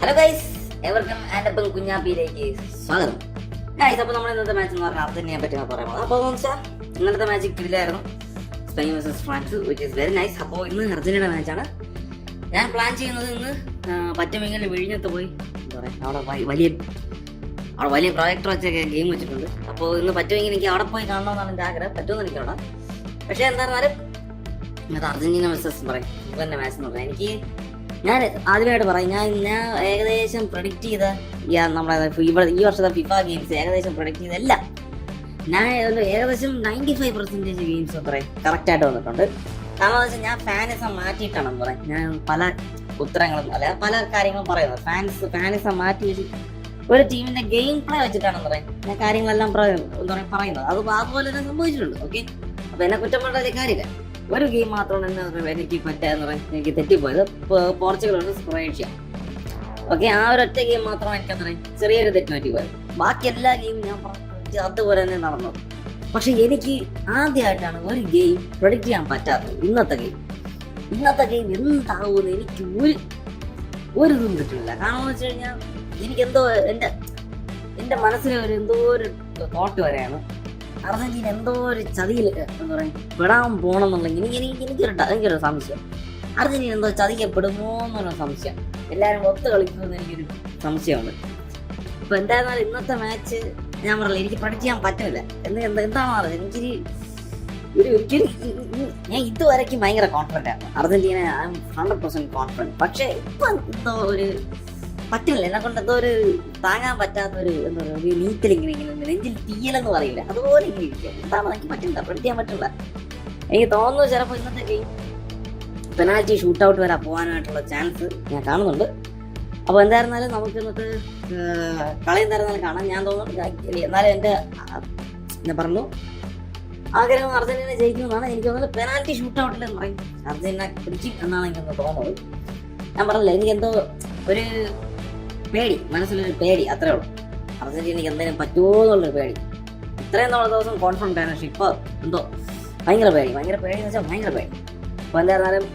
Hello guys, എവർക്കും Andappan കുഞ്ഞാപ്പിയിലേക്ക് സ്വാഗതം. Guys, അപ്പോൾ നമ്മൾ ഇന്നത്തെ മാച്ച് എന്ന് പറഞ്ഞാൽ അർജന്റീനയെ പറ്റിയാണ് പറയുന്നത്. അപ്പോൾ എന്ന് വെച്ചാൽ ഇന്നത്തെ മാച്ച് കിടിലായിരുന്നു, Spain versus France, which is very nice. അപ്പോൾ ഇന്ന് അർജന്റീന മാച്ചാണ്. ഞാൻ പ്ലാൻ ചെയ്യുന്നത് ഇന്ന് പറ്റുമെങ്കിൽ വിഴിഞ്ഞത്ത് പോയി എന്താ പറയുക, അവിടെ വലിയ പ്രൊജക്ടർ വെച്ചൊക്കെ ഗെയിം വെച്ചിട്ടുണ്ട്. അപ്പോൾ ഇന്ന് പറ്റുമെങ്കിൽ എനിക്ക് അവിടെ പോയി കാണണമെന്നാണ് എൻ്റെ ആഗ്രഹം. പറ്റുമെന്ന് എനിക്ക് അവിടെ. പക്ഷേ എന്താ പറഞ്ഞാലും ഇന്നത്തെ അർജന്റീന വേഴ്സസ് പറയും ഇംഗ്ലണ്ടിൻ്റെ മാച്ച് എന്ന് പറഞ്ഞാൽ ഞാൻ ആദ്യമായിട്ട് പറയും, ഞാൻ ഏകദേശം പ്രൊഡിക്റ്റ് ചെയ്ത നമ്മുടെ ഈ വർഷത്തെ ഫിഫ ഗെയിംസ് ഏകദേശം പ്രൊഡിക്റ്റ് ചെയ്തല്ല. ഞാൻ ഏകദേശം 95% ഗെയിംസ് പറയും കറക്റ്റായിട്ട് വന്നിട്ടുണ്ട്. കാരണം എന്താ വെച്ചാൽ ഞാൻ ഫാനിസം മാറ്റിയിട്ടാണെന്ന് പറയാം. ഞാൻ പല ഉത്തരങ്ങളും അല്ല പല കാര്യങ്ങളും പറയുന്നത് ഫാനിസം മാറ്റി വെച്ച് ഒരു ടീമിന്റെ ഗെയിം പ്ലേ വെച്ചിട്ടാണെന്ന് പറയാം ഞാൻ കാര്യങ്ങളെല്ലാം പറയുന്നത്. അത് അതുപോലെ തന്നെ സംഭവിച്ചിട്ടുണ്ട്. ഓക്കെ, അപ്പൊ എന്നെ കുറ്റം പറഞ്ഞ കാര്യമില്ല. ഒരു ഗെയിം മാത്രമാണ് എനിക്ക് പറ്റാന്ന് പറയാൻ എനിക്ക് തെറ്റിപ്പോയത്. പോർച്ചുഗലുണ്ട് ക്രൊയേഷ്യ. ഓക്കെ, ആ ഒരു ഒറ്റ ഗെയിം മാത്രമാണ് എനിക്ക് എന്താ പറയുക ചെറിയൊരു തെറ്റ് പറ്റിപ്പോയത്. ബാക്കി എല്ലാ ഗെയിമും ഞാൻ അതുപോലെ തന്നെ നടന്നത്. പക്ഷെ എനിക്ക് ആദ്യമായിട്ടാണ് ഒരു ഗെയിം പ്രൊഡിക്റ്റ് ചെയ്യാൻ പറ്റാത്തത്. ഇന്നത്തെ ഗെയിം എന്താകുമെന്ന് എനിക്ക് ഒരു ഇതും കിട്ടില്ല. കാരണം എന്ന് വെച്ച് കഴിഞ്ഞാൽ എനിക്കെന്തോ എൻ്റെ മനസ്സിൽ എന്തോ ഒരു തോട്ട് വരെയാണ് അർജന്റീന എന്തോ ഒരു ചതിയിൽ എന്താ പറയുക പെടാൻ പോകണമെന്നുണ്ടെങ്കിൽ എനിക്കൊരു സംശയം. അർജന്റീന എന്തോ ചതിക്കപ്പെടുമോ എന്നുള്ള സംശയം. എല്ലാവരും ഒത്ത് കളിക്കുമെന്ന് എനിക്കൊരു സംശയമുണ്ട്. ഇപ്പൊ എന്തായിരുന്നാലും ഇന്നത്തെ മാച്ച് ഞാൻ പറഞ്ഞില്ല, എനിക്ക് പ്രൊഡിക്റ്റ് ചെയ്യാൻ പറ്റില്ല. എന്താണോ അറിയാം, ഒരിക്കലും ഞാൻ ഇതുവരെയ്ക്കും ഭയങ്കര കോൺഫിഡൻ്റ് ആണ് അർജന്റീന. 100% കോൺഫിഡൻറ്റ്. പക്ഷെ ഇപ്പൊ എന്തോ ഒരു പറ്റില്ല, എന്നെ കൊണ്ട് എന്തോ ഒരു താങ്ങാൻ പറ്റാത്ത ഒരു എന്താ പറയുക ഒരു നീറ്റലിങ്ങനെ നെഞ്ചിൽ തീയലെന്ന് പറയില്ല, അതുപോലെ ഇങ്ങനെ ഇരിക്കുക. എന്താണ് എനിക്ക് പറ്റില്ല, പ്രൊഡിക്റ്റ് ചെയ്യാൻ പറ്റില്ല. എനിക്ക് തോന്നുന്നു ചിലപ്പോൾ ഇന്നത്തെ ഗെയിം പെനാൽറ്റി ഷൂട്ടൗട്ട് വരെ പോകാനായിട്ടുള്ള ചാൻസ് ഞാൻ കാണുന്നുണ്ട്. അപ്പോൾ എന്തായിരുന്നാലും നമുക്ക് ഇന്നത്തെ കളി എന്തായിരുന്നാലും കാണാം. ഞാൻ തോന്നുന്നു എന്നാലും എൻ്റെ ഞാൻ പറഞ്ഞു ആഗ്രഹം അർജന്റീന ജയിക്കുമെന്നാണ് എനിക്ക് തോന്നുന്നത്. പെനാൽറ്റി ഷൂട്ടൗട്ടിൽ എന്ന് പറയും അർജന്റീന പിടിക്കും എന്നാണ് എനിക്കൊന്ന് തോന്നുന്നത്. ഞാൻ പറഞ്ഞില്ല, എനിക്കെന്തോ ഒരു പേടി, മനസ്സിലൊരു പേടി, അത്രേ ഉള്ളൂ. അർജന്റീനയ്ക്ക് എന്തെങ്കിലും പറ്റുമോ എന്നുള്ളൊരു പേടി. ഇത്രയും നമ്മൾ ദിവസം കോൺഫിഡൻ്റ് ആണ്, പക്ഷെ ഇപ്പോൾ എന്തോ ഭയങ്കര പേടി എന്ന് വെച്ചാൽ ഭയങ്കര പേടി. അപ്പോൾ എന്തായിരുന്നാലും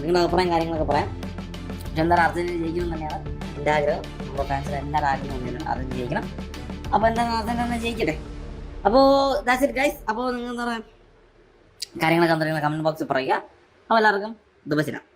നിങ്ങളുടെ അഭിപ്രായം കാര്യങ്ങളൊക്കെ പറയാം. പക്ഷെ എന്തായാലും അർജന്റീന ജയിക്കണം തന്നെയാണ് എൻ്റെ ആഗ്രഹം. നമ്മുടെ ഫാൻസിന് എല്ലാവരും ആഗ്രഹം തന്നെയാണ് അർജന്റീന ജയിക്കണം. അപ്പോൾ എന്തായാലും അർജന്റീന ജയിക്കട്ടെ. അപ്പോൾ ദാറ്റ്സ് ഇറ്റ് ഗൈസ്. അപ്പോൾ നിങ്ങൾ എന്താ പറയുക കാര്യങ്ങളൊക്കെ കമൻറ്റ് ബോക്സിൽ പറയുക. അപ്പോൾ എല്ലാവർക്കും ദുബസിനാം.